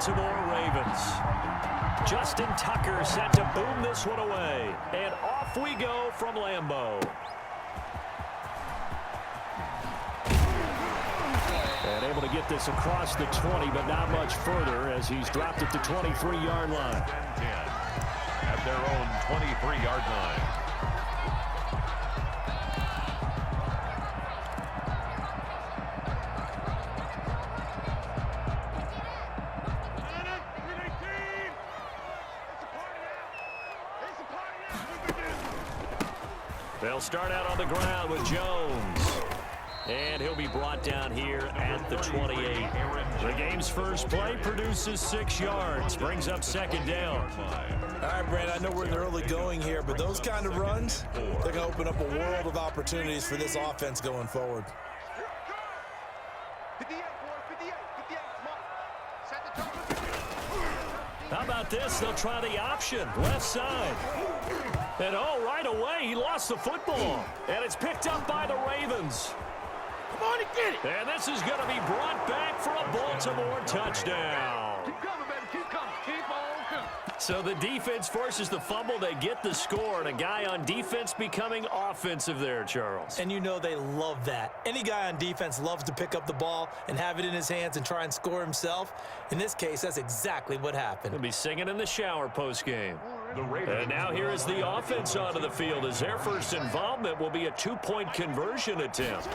Baltimore Ravens. Justin Tucker set to boom this one away. And off we go from Lambeau. And able to get this across the 20, but not much further as he's dropped at the 23-yard line. 10 at their own 23-yard line. They'll start out on the ground with Jones. And he'll be brought down here at the 28. The game's first play produces 6 yards. Brings up second down. All right, Brent, I know we're in the early going here, but those kind of runs, they're going to open up a world of opportunities for this offense going forward. How about this? They'll try the option. Left side. And right away, he lost the football. And it's picked up by the Ravens. Come on and get it. And this is going to be brought back for a Baltimore touchdown. Keep coming, baby. Keep coming. Keep on coming. So the defense forces the fumble. They get the score. And a guy on defense becoming offensive there, Charles. And you know they love that. Any guy on defense loves to pick up the ball and have it in his hands and try and score himself. In this case, that's exactly what happened. He'll be singing in the shower postgame. And now here is the offense onto the field as their first involvement will be a 2-point conversion attempt.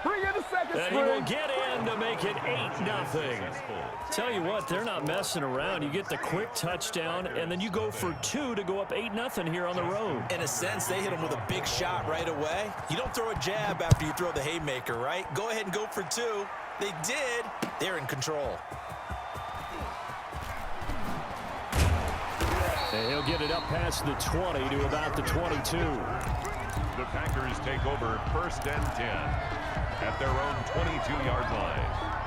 Bring in the second And he will get in to make it 8-0. Tell you what, they're not messing around. You get the quick touchdown, and then you go for 2 to go up 8-0 here on the road. In a sense, they hit him with a big shot right away. You don't throw a jab after you throw the haymaker, right? Go ahead and go for 2. They did. They're in control. And he'll get it up past the 20 to about the 22. The Packers take over 1st and 10 at their own 22-yard line.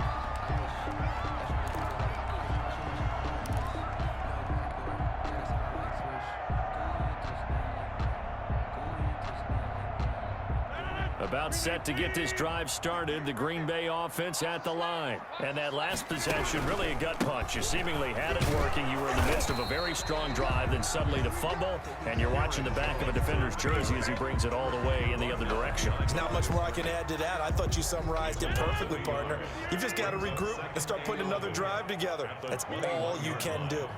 About set to get this drive started, the Green Bay offense at the line. And that last possession, really a gut punch. You seemingly had it working. You were in the midst of a very strong drive, then suddenly the fumble, and you're watching the back of a defender's jersey as he brings it all the way in the other direction. There's not much more I can add to that. I thought you summarized it perfectly, partner. You've just got to regroup and start putting another drive together. That's all you can do.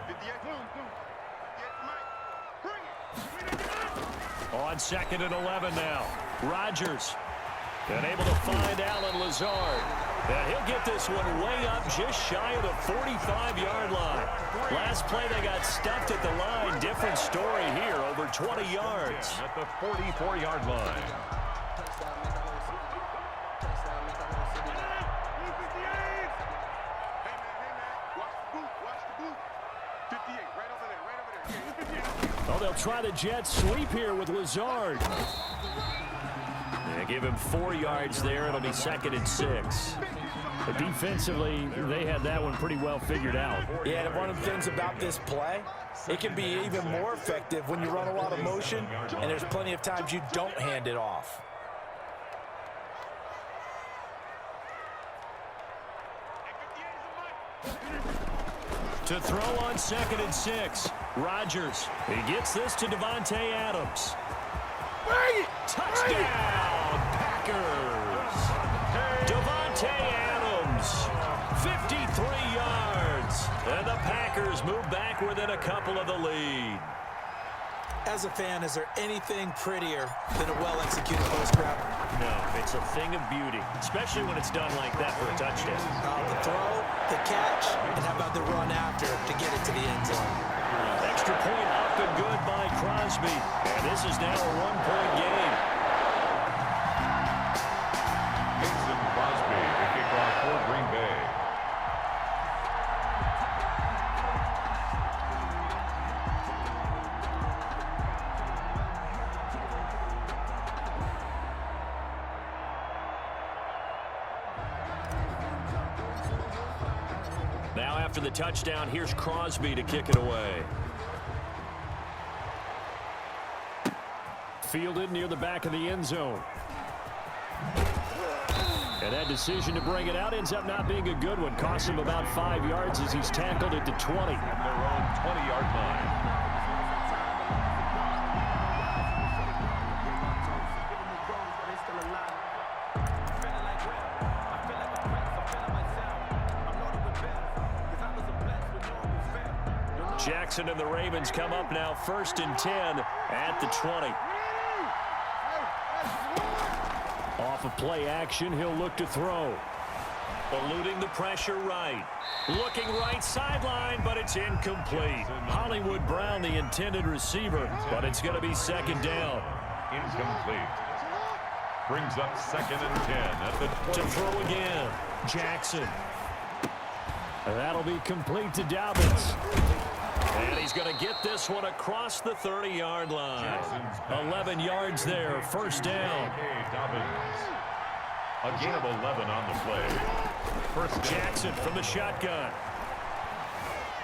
On 2nd and 11 now. Rodgers. And able to find Allen Lazard. And he'll get this one way up just shy of the 45-yard line. Last play they got stuffed at the line. Different story here, over 20 yards. At the 44-yard line. Oh, they'll try the jet sweep here with Lazard. They give him 4 yards there. It'll be 2nd and 6. But defensively, they had that one pretty well figured out. Yeah, and one of the things about this play, it can be even more effective when you run a lot of motion, and there's plenty of times you don't hand it off. To throw on 2nd and 6. Rodgers. He gets this to Davante Adams. Bring it! Touchdown, Packers. Davante Adams, 53 yards. And the Packers move back within a couple of the lead. As a fan, is there anything prettier than a well-executed post route? No, it's a thing of beauty, especially when it's done like that for a touchdown. The throw, the catch, and how about the run after to get it to the end zone? Extra point up and good by Crosby. And this is now a 1-point game. Mason Crosby, the kickoff for Green Bay. Now after the touchdown, here's Crosby to kick it away. Fielded near the back of the end zone. And that decision to bring it out ends up not being a good one. Costs him about 5 yards as he's tackled at the 20. At their own 20-yard line. Jackson and the Ravens come up now 1st and 10 at the 20. Off of play action, he'll look to throw. Eluding the pressure right. Looking right sideline, but it's incomplete. Hollywood Brown, the intended receiver, but it's going to be 2nd down. Incomplete. Brings up 2nd and 10 at the 20. To throw again. Jackson. That'll be complete to Dobbins. And he's going to get this one across the 30-yard line. 11 yards there, 1st down. Dobbins. A gain of 11 on the play. 1st down. Jackson from the shotgun.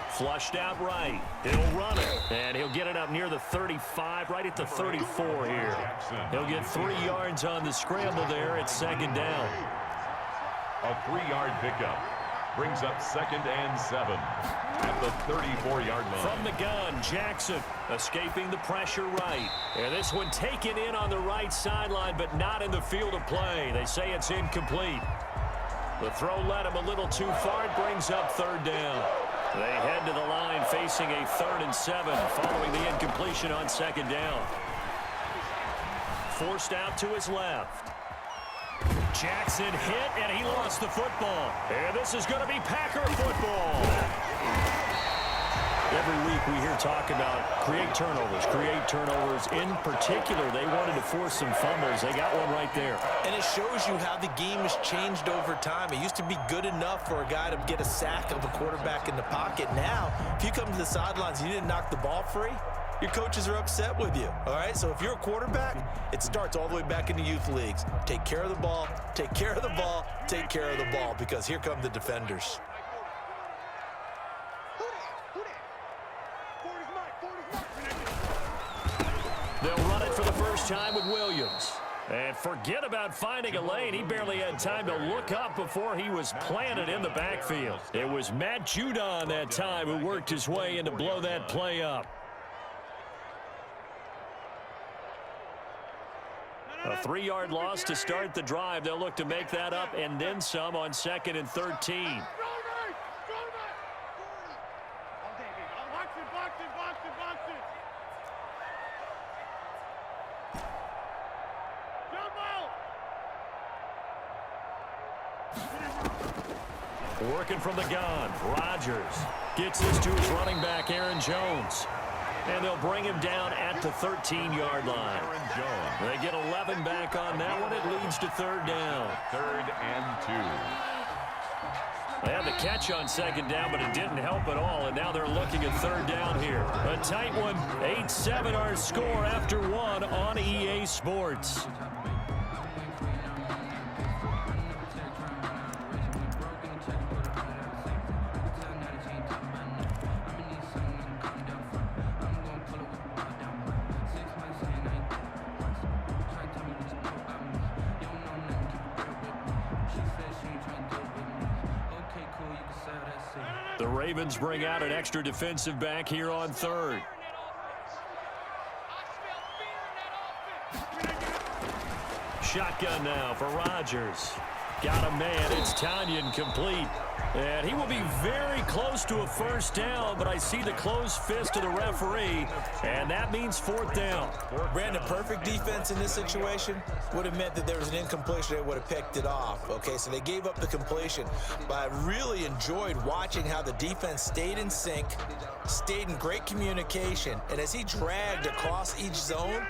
Flushed out right. He'll run it. And he'll get it up near the 35, right at the 34 here. He'll get 3 yards on the scramble there at 2nd down. A 3-yard pickup. Brings up 2nd and 7 at the 34-yard line. From the gun, Jackson escaping the pressure right. And this one taken in on the right sideline, but not in the field of play. They say it's incomplete. The throw led him a little too far. It brings up 3rd down. They head to the line facing a 3rd and 7 following the incompletion on 2nd down. Forced out to his left. Jackson hit, and he lost the football. And this is going to be Packer football. Every week we hear talk about create turnovers. In particular, they wanted to force some fumbles. They got one right there. And it shows you how the game has changed over time. It used to be good enough for a guy to get a sack of a quarterback in the pocket. Now, if you come to the sidelines and you didn't knock the ball free, your coaches are upset with you, all right? So if you're a quarterback, it starts all the way back in the youth leagues. Take care of the ball, take care of the ball, take care of the ball, because here come the defenders. They'll run it for the first time with Williams. And forget about finding a lane. He barely had time to look up before he was planted in the backfield. It was Matt Judon that time who worked his way in to blow that play up. A 3-yard loss to start the drive. They'll look to make that up and then some on 2nd and 13. Working from the gun, Rodgers gets this to his running back, Aaron Jones. And they'll bring him down at the 13-yard line. They get 11 back on that one. It leads to 3rd down. 3rd and 2. They had the catch on 2nd down, but it didn't help at all. And now they're looking at 3rd down here. A tight one. 8-7 our score after 1 on EA Sports. The Ravens bring out an extra defensive back here on 3rd. Shotgun now for Rodgers. Got a man. It's Tanyan complete. And he will be very close to a 1st down, but I see the closed fist of the referee, and that means 4th down. Brandon, perfect defense in this situation would have meant that there was an incompletion. They would have picked it off. Okay, so they gave up the completion, but I really enjoyed watching how the defense stayed in sync, stayed in great communication, and as he dragged across each zone,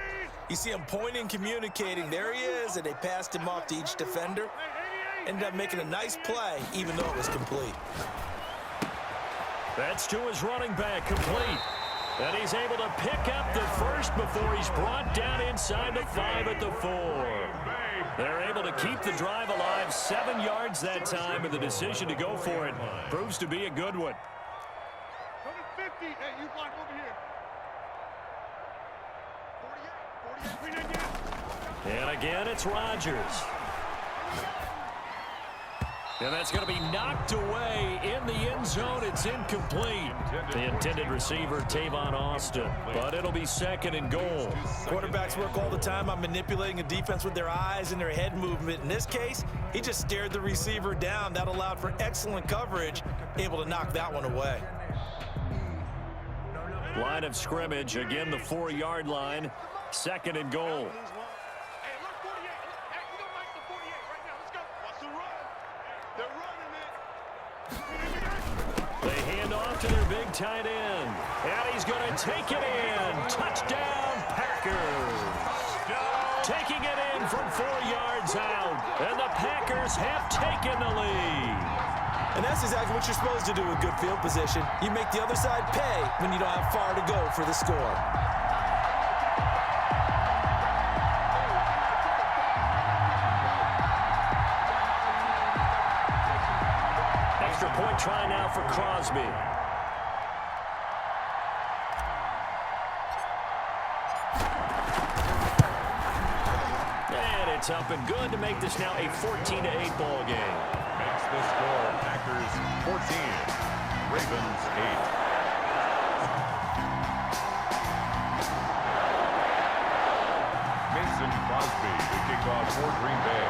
you see him pointing, communicating. There he is, and they passed him off to each defender. Ended up making a nice play, even though it was complete. That's to his running back, complete. And he's able to pick up the first before he's brought down inside the 5 at the 4. They're able to keep the drive alive, 7 yards that time, and the decision to go for it proves to be a good one. Hey, you block over here. 48. And again, it's Rodgers. And that's going to be knocked away in the end zone. It's incomplete. The intended receiver, Tavon Austin. But it'll be second and goal. Quarterbacks work all the time on manipulating a defense with their eyes and their head movement. In this case, he just stared the receiver down. That allowed for excellent coverage, able to knock that one away. Line of scrimmage, again the 4-yard line. Second and goal. They hand off to their big tight end. And he's going to take it in. Touchdown, Packers. Taking it in from 4 yards out. And the Packers have taken the lead. And that's exactly what you're supposed to do with good field position. You make the other side pay when you don't have far to go for the score. Extra point try now for Crosby. And it's up and good to make this now a 14-8 ball game. Makes the score Packers 14, Ravens 8. Mason Crosby to kick off for Green Bay.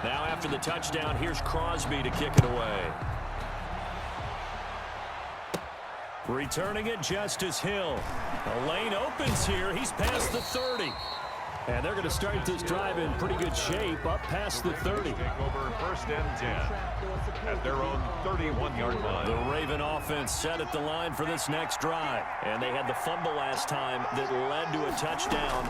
Now after the touchdown, here's Crosby to kick it away. Returning it, Justice Hill. A lane opens here. He's past the 30. And they're going to start this drive in pretty good shape, up past the 30. Take over first and 10 at their own 31-yard line. The Raven offense set at the line for this next drive. And they had the fumble last time that led to a touchdown.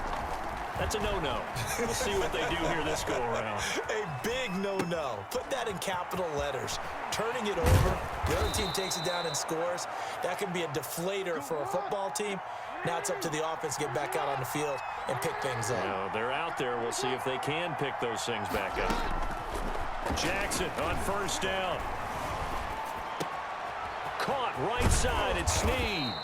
That's a no-no. We'll see what they do here this go-around. A big no-no. Put that in capital letters. Turning it over, the other team takes it down and scores. That can be a deflator for a football team. Now it's up to the offense to get back out on the field and pick things up. No, they're out there. We'll see if they can pick those things back up. Jackson on first down. Caught right side. It's Snead.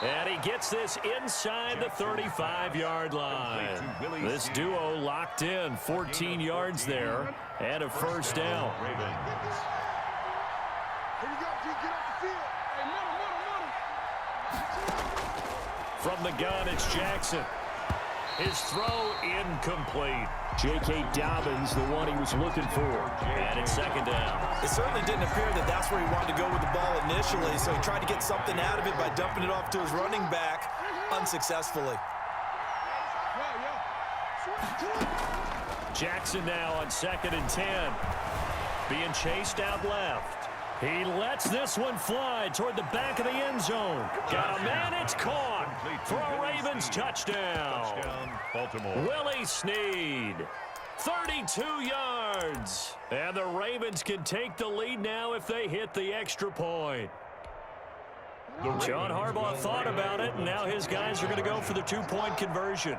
And he gets this inside the 35-yard line. This duo locked in, 14 yards there, and a first down. Here you go, G. Get off the field. Hey, middle. From the gun, it's Jackson. His throw incomplete. J.K. Dobbins, the one he was looking for. And it's second down. It certainly didn't appear that that's where he wanted to go with the ball initially, so he tried to get something out of it by dumping it off to his running back unsuccessfully. Jackson now on second and 10. Being chased out left. He lets this one fly toward the back of the end zone. Got a man, it's caught for a Ravens touchdown. Touchdown, Baltimore. Willie Snead, 32 yards. And the Ravens can take the lead now if they hit the extra point. John Harbaugh thought about it, and now his guys are going to go for the two-point conversion.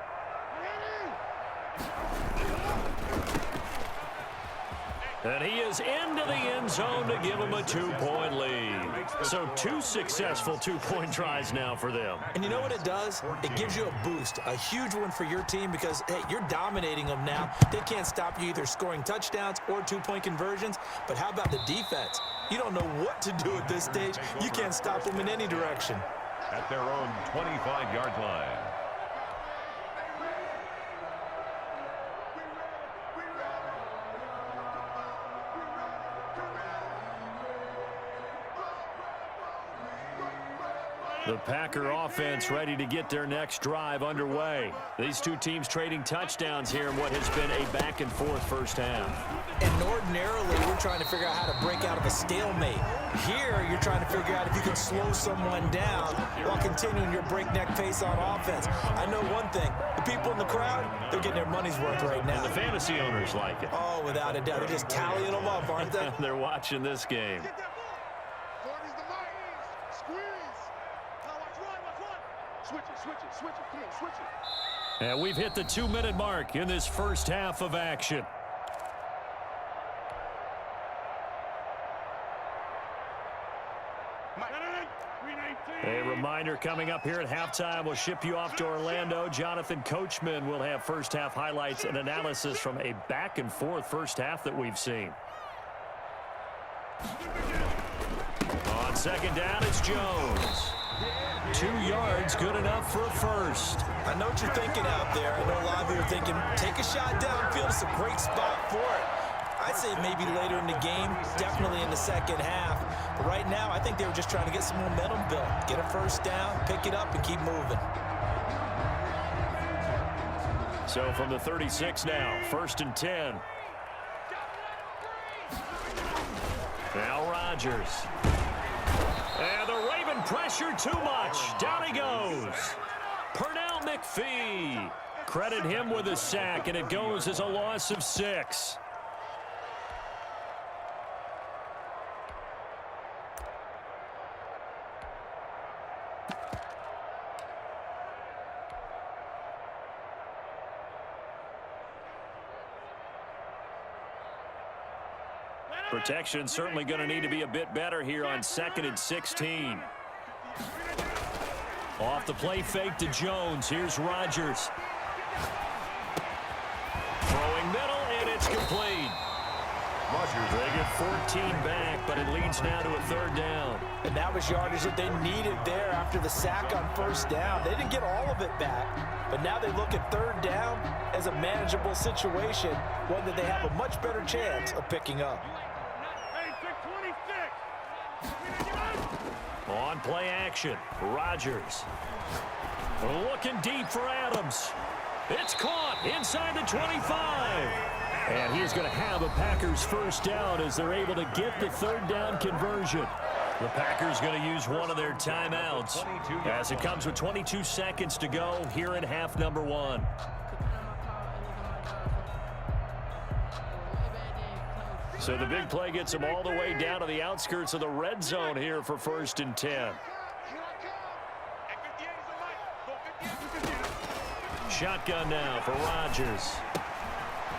And he is into the end zone to give him a two-point lead. So 2 successful two-point tries now for them. And you know what it does? It gives you a boost, a huge one for your team because, hey, you're dominating them now. They can't stop you either scoring touchdowns or two-point conversions. But how about the defense? You don't know what to do at this stage. You can't stop them in any direction. At their own 25-yard line. The Packer offense ready to get their next drive underway. These two teams trading touchdowns here in what has been a back-and-forth first half. And ordinarily, we're trying to figure out how to break out of a stalemate. Here, you're trying to figure out if you can slow someone down while continuing your breakneck pace on offense. I know one thing. The people in the crowd, they're getting their money's worth right now. And the fantasy owners like it. Oh, without a doubt. They're just tallying them up, aren't they? They're watching this game. Get that ball. 40's the light. Squeeze. Now watch one. Switch it. Come on, switch it. And we've hit the 2-minute mark in this first half of action. A reminder Reminder coming up here at halftime, we'll ship you off to Orlando. Jonathan Coachman will have first half highlights and analysis from a back and forth first half that we've seen. On second down, it's Jones. 2 yards, good enough for a first. I know what you're thinking out there. I know a lot of you are thinking, take a shot downfield. It's a great spot for it. I'd say maybe later in the game, definitely in the second half. But right now, I think they were just trying to get some momentum built. Get a first down, pick it up, and keep moving. So from the 36 now, 1st and 10. Now Rodgers. And the Raven pressure too much. Down he goes. Pernell McPhee. Credit him with a sack, and it goes as a loss of 6. Protection certainly going to need to be a bit better here on 2nd and 16. Off the play fake to Jones. Here's Rodgers. Throwing middle, and it's complete. They get 14 back, but it leads now to a 3rd down. And that was yardage that they needed there after the sack on 1st down. They didn't get all of it back, but now they look at 3rd down as a manageable situation, one that they have a much better chance of picking up. On play action, Rodgers. Looking deep for Adams. It's caught inside the 25. And he's going to have a Packers first down as they're able to get the 3rd down conversion. The Packers going to use one of their timeouts as it comes with 22 seconds to go here in half number 1. So the big play gets them all the way down to the outskirts of the red zone here for 1st and 10. Shotgun now for Rodgers.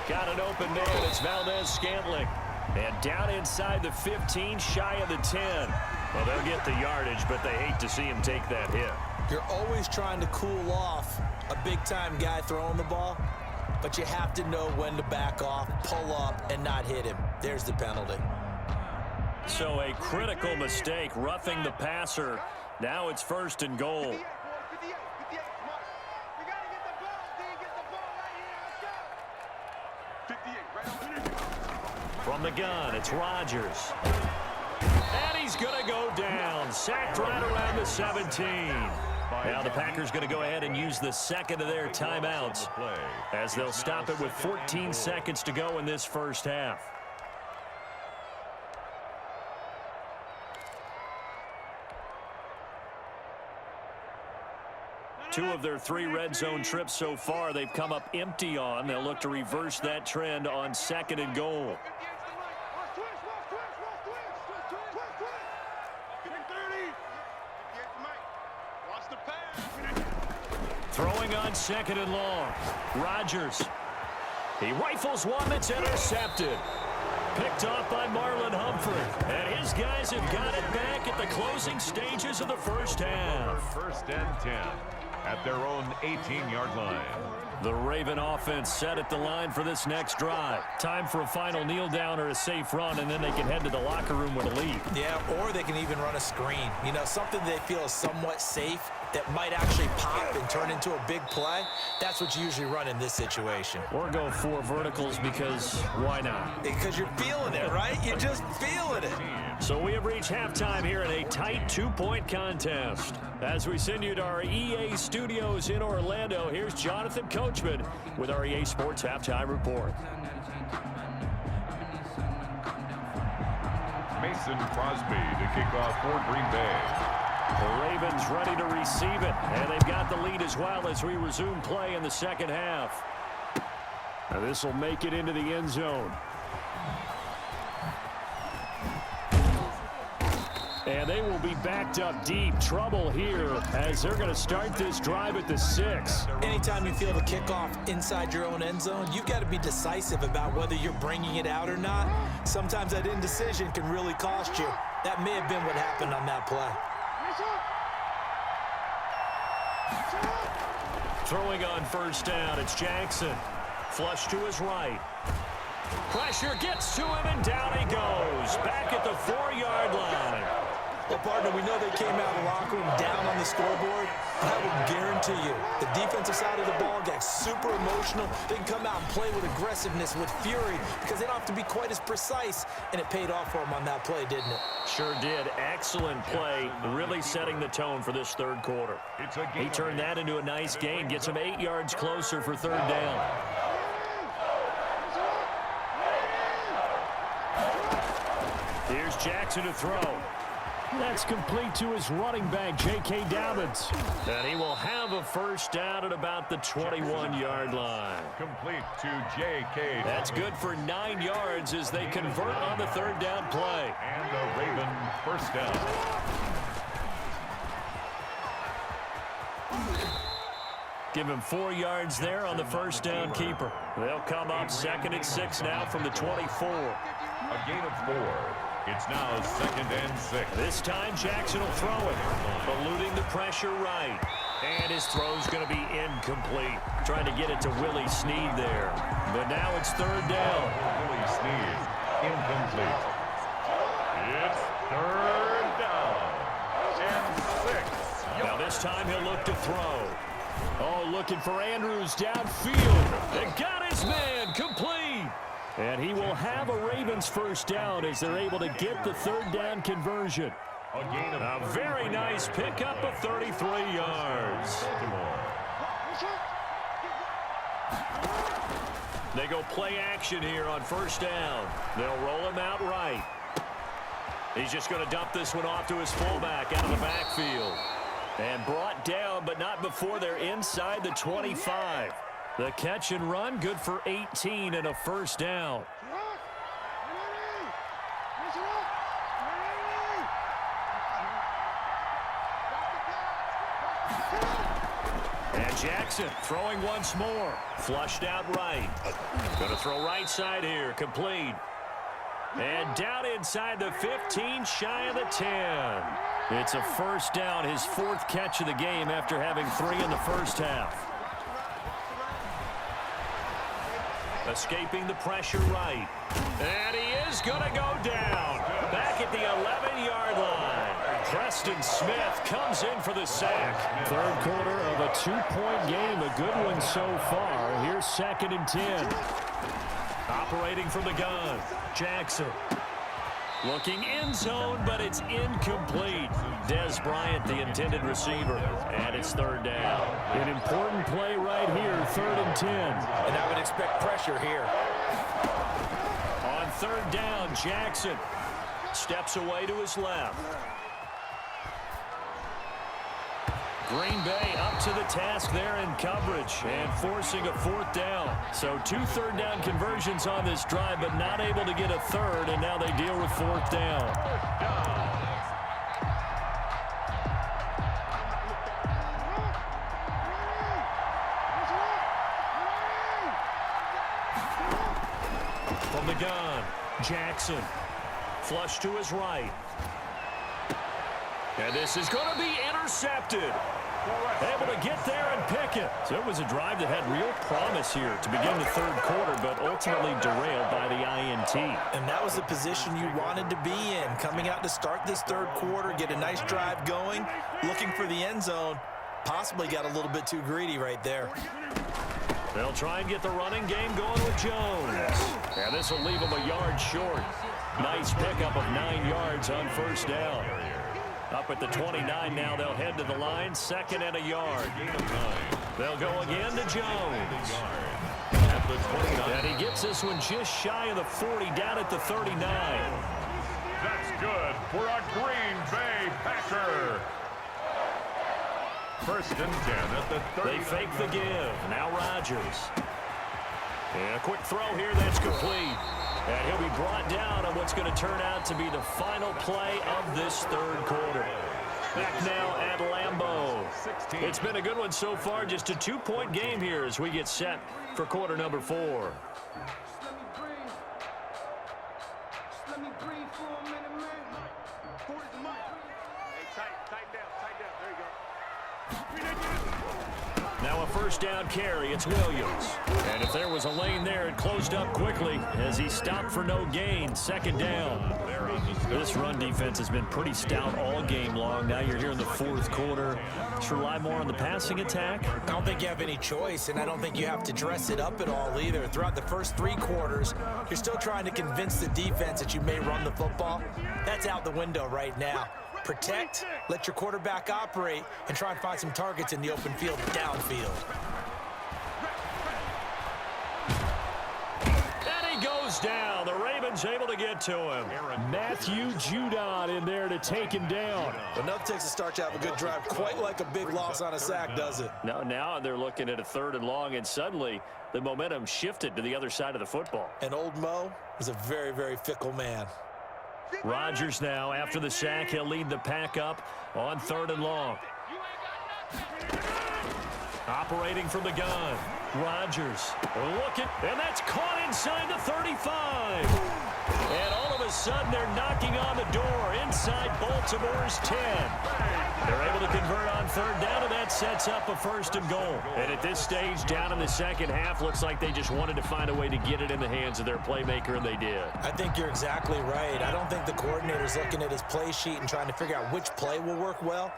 Got an open man. It's Valdez-Scantling. And down inside the 15, shy of the 10. Well, they'll get the yardage, but they hate to see him take that hit. You're always trying to cool off a big-time guy throwing the ball, but you have to know when to back off, pull up, and not hit him. There's the penalty. So a critical mistake, roughing the passer. Now it's 1st and goal. From the gun, it's Rodgers. And he's going to go down. Sacked right around the 17. Now the Packers going to go ahead and use the 2nd of their timeouts as they'll stop it with 14 seconds to go in this first half. Two of their 3 red zone trips so far they've come up empty on. They'll look to reverse that trend on 2nd and goal. Throwing on 2nd and long. Rodgers. He rifles one that's intercepted. Picked off by Marlon Humphrey. And his guys have got it back at the closing stages of the first half. 1st and 10 at their own 18-yard line. The Raven offense set at the line for this next drive. Time for a final kneel down or a safe run, and then they can head to the locker room with a lead. Yeah, or they can even run a screen. You know, something they feel is somewhat safe that might actually pop and turn into a big play. That's what you usually run in this situation. Or go 4 verticals because why not? Because you're feeling it, right? You're just feeling it. So we have reached halftime here in a tight 2-point contest. As we send you to our EA studios in Orlando, here's Jonathan Coachman with our EA Sports Halftime Report. Mason Crosby to kick off for Green Bay. The Ravens ready to receive it, and they've got the lead as well as we resume play in the second half. Now this will make it into the end zone. And they will be backed up deep. Trouble here as they're going to start this drive at the 6. Anytime you feel the kickoff inside your own end zone, you've got to be decisive about whether you're bringing it out or not. Sometimes that indecision can really cost you. That may have been what happened on that play. Throwing on first down, it's Jackson. Flush to his right. Pressure gets to him, and down he goes. Back at the 4-yard line. Well, partner, we know they came out of the locker room down on the scoreboard. And I will guarantee you, the defensive side of the ball got super emotional. They can come out and play with aggressiveness, with fury, because they don't have to be quite as precise. And it paid off for them on that play, didn't it? Sure did. Excellent play, really setting the tone for this third quarter. He turned that into a nice gain, gets him 8 yards closer for third down. Here's Jackson to throw. That's complete to his running back, J.K. Dobbins. And he will have a first down at about the 21-yard line. Complete to J.K. That's good for 9 yards as they convert on the third down play. And the Raven first down. Give him 4 yards there on the first down keeper. They'll come up 2nd and 6 now from the 24. A gain of 4. It's now 2nd and 6. This time Jackson will throw it, eluding the pressure right. And his throw's going to be incomplete. Trying to get it to Willie Snead there. But now it's third down. Willie Snead, incomplete. It's third down. And 6. Now this time he'll look to throw. Oh, looking for Andrews downfield. They got his man, complete. And he will have a Ravens first down as they're able to get the third down conversion. A very nice pickup of 33 yards. They go play action here on first down. They'll roll him out right. He's just going to dump this one off to his fullback out of the backfield. And brought down, but not before they're inside the 25. The catch and run, good for 18 and a first down. And Jackson throwing once more. Flushed out right. Going to throw right side here, complete. And down inside the 15, shy of the 10. It's a first down, his 4th catch of the game after having 3 in the first half. Escaping the pressure right. And he is going to go down. Back at the 11-yard line. Preston Smith comes in for the sack. Third quarter of a 2-point game. A good one so far. Here's 2nd and 10. Operating from the gun. Jackson. Looking end zone, but it's incomplete. Des Bryant, the intended receiver. And it's third down. An important play right here, 3rd and 10. And I would expect pressure here. On third down, Jackson steps away to his left. Green Bay up to the task there in coverage and forcing a 4th down. So 2 third down conversions on this drive, but not able to get a third, and now they deal with 4th down. From the gun, Jackson. Flush to his right. And this is going to be intercepted. Able to get there and pick it. So it was a drive that had real promise here to begin the third quarter, but ultimately derailed by the INT. And that was the position you wanted to be in. Coming out to start this third quarter, get a nice drive going, looking for the end zone. Possibly got a little bit too greedy right there. They'll try and get the running game going with Jones. And this will leave him a yard short. Nice pickup of 9 yards on first down. Up at the 29 now, they'll head to the line, 2nd and a yard. They'll go again to Jones. And he gets this one just shy of the 40, down at the 39. That's good for a Green Bay Packer. 1st and 10 at the 30. They fake the give. Now Rodgers. And a quick throw here that's complete. And he'll be brought down on what's going to turn out to be the final play of this third quarter. Back now at Lambeau. It's been a good one so far. Just a 2-point game here as we get set for quarter number 4. Let me breathe for a minute, man. 40's the mic. Hey, tighten down. There you go. Now a first down carry. It's Williams. And if there was a lane there, it closed up quickly as he stopped for no gain. Second down. This run defense has been pretty stout all game long. Now you're here in the fourth quarter. Just rely more on the passing attack. I don't think you have any choice, and I don't think you have to dress it up at all either. Throughout the first 3 quarters, you're still trying to convince the defense that you may run the football. That's out the window right now. Protect, let your quarterback operate, and try and find some targets in the open field downfield. And he goes down. The Ravens able to get to him. Matthew Judon in there to take him down. But nothing takes a start to have a good drive quite like a big loss on a sack, does it? Now they're looking at a 3rd and long, and suddenly the momentum shifted to the other side of the football. And old Mo is a very, very fickle man. Rodgers now, after the sack, he'll lead the pack up on 3rd and long. Operating from the gun. Rodgers looking, and that's caught inside the 35. And all of a sudden, they're knocking on the door inside Baltimore's 10. They're able to convert on 3rd down, and that sets up a 1st and goal. And at this stage, down in the second half, looks like they just wanted to find a way to get it in the hands of their playmaker, and they did. I think you're exactly right. I don't think the coordinator's looking at his play sheet and trying to figure out which play will work well.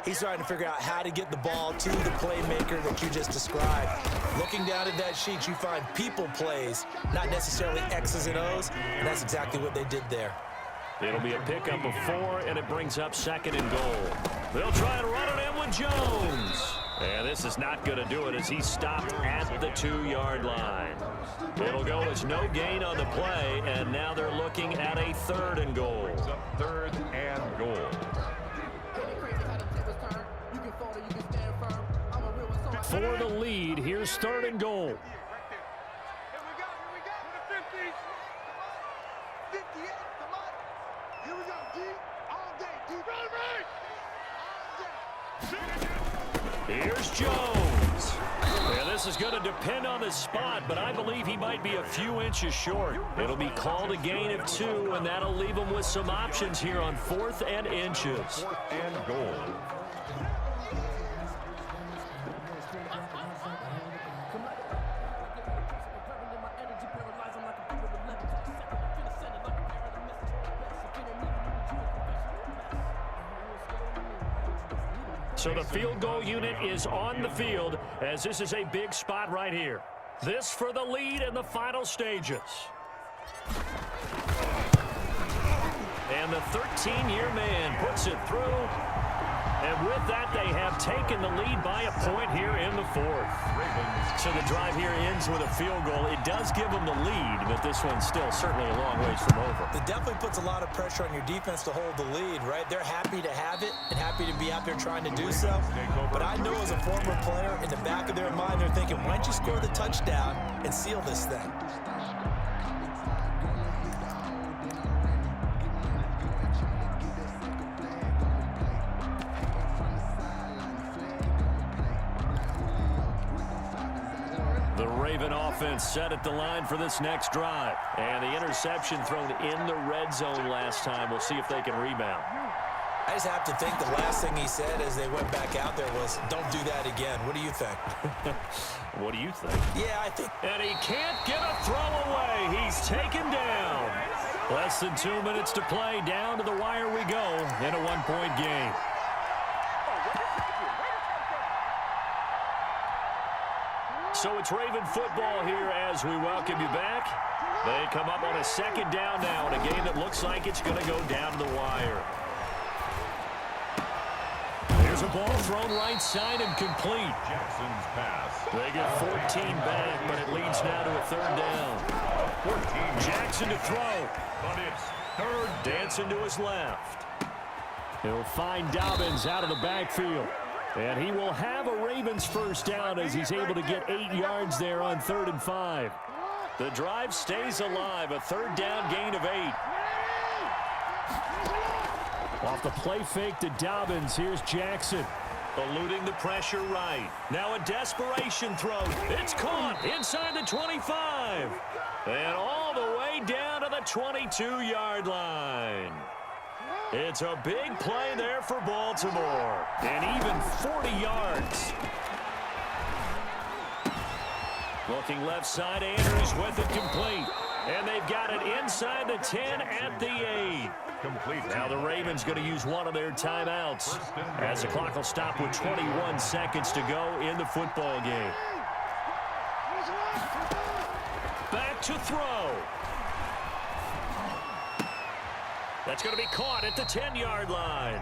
He's trying to figure out how to get the ball to the playmaker that you just described. Looking down at that sheet, you find people plays, not necessarily X's and O's, and that's exactly what they did there. It'll be a pickup of 4, and it brings up 2nd and goal. They'll try and run it in with Jones. And this is not going to do it as he's stopped at the 2-yard line. It'll go as no gain on the play, and now they're looking at a 3rd and goal. 3rd and goal. For the lead, here's 3rd and goal. Here we go. To the 50s. 58, come on. Here we go, D. All day, D. Here's Jones. Yeah, this is going to depend on the spot, but I believe he might be a few inches short. It'll be called a gain of 2, and that'll leave him with some options here on 4th and inches. 4th and goal. So the field goal unit is on the field as this is a big spot right here. This for the lead in the final stages. And the 13-year man puts it through. And with that, they have taken the lead by a point here in the 4th. So the drive here ends with a field goal. It does give them the lead, but this one's still certainly a long ways from over. It definitely puts a lot of pressure on your defense to hold the lead, right? They're happy to have it and happy to be out there trying to do so. But I know as a former player, in the back of their mind, they're thinking, why don't you score the touchdown and seal this thing? The Raven offense set at the line for this next drive. And the interception thrown in the red zone last time. We'll see if they can rebound. I just have to think the last thing he said as they went back out there was, don't do that again. What do you think? What do you think? Yeah, I think. And he can't get a throw away. He's taken down. Less than 2 minutes to play. Down to the wire we go in a one-point game. So it's Raven football here as we welcome you back. They come up on a 2nd down now in a game that looks like it's going to go down to the wire. There's a ball thrown right side and complete. Jackson's pass. They get 14 back, but it leads now to a 3rd down. 14. Jackson to throw. But it's 3rd, dancing to his left. He'll find Dobbins out of the backfield. And he will have a Ravens 1st down as he's able to get 8 yards there on 3rd and 5. The drive stays alive. A 3rd down gain of 8. Off the play fake to Dobbins. Here's Jackson. Eluding the pressure right. Now a desperation throw. It's caught inside the 25. And all the way down to the 22-yard line. It's a big play there for Baltimore. And even 40 yards. Looking left side, Andrews with it complete. And they've got it inside the 10 at the 8. Complete. Now the Ravens going to use one of their timeouts as the clock will stop with 21 seconds to go in the football game. Back to throw. That's going to be caught at the 10-yard line.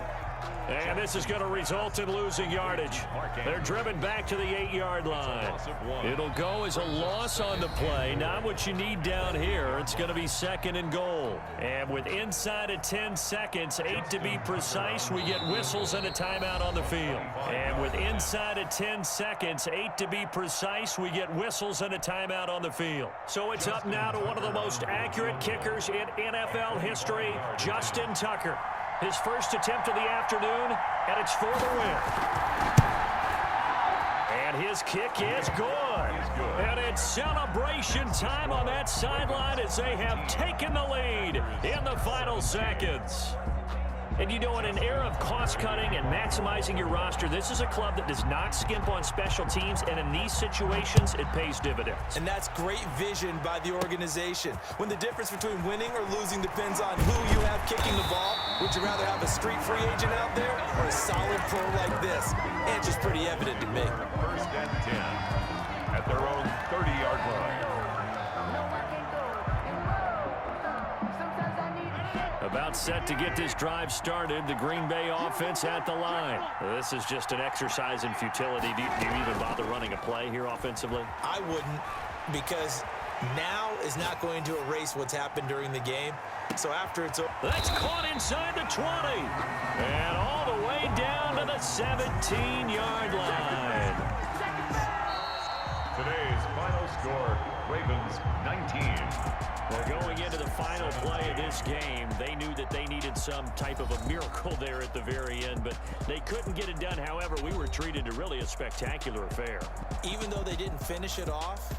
And this is going to result in losing yardage. They're driven back to the 8-yard line. It'll go as a loss on the play. Not what you need down here. It's going to be 2nd and goal. And with inside of 10 seconds, 8 to be precise, we get whistles and a timeout on the field. And with inside of 10 seconds, 8 to be precise, we get whistles and a timeout on the field. So it's up now to one of the most accurate kickers in NFL history, Justin Tucker. His first attempt of the afternoon, and it's for the win. And his kick is good. And it's celebration time on that sideline as they have taken the lead in the final seconds. And you know, in an era of cost-cutting and maximizing your roster, this is a club that does not skimp on special teams, and in these situations, it pays dividends. And that's great vision by the organization. When the difference between winning or losing depends on who you have kicking the ball, would you rather have a street free agent out there or a solid pro like this? Answer's pretty evident to me. 1st and 10 at their own 30-yard line. About set to get this drive started, the Green Bay offense at the line. This is just an exercise in futility. Do you even bother running a play here offensively? I wouldn't, because now is not going to erase what's happened during the game. So after it's over. That's caught inside the 20. And all the way down to the 17-yard line. Today's final score, Ravens 19. Well, going into the final play of this game, they knew that they needed some type of a miracle there at the very end, but they couldn't get it done. However, we were treated to really a spectacular affair. Even though they didn't finish it off,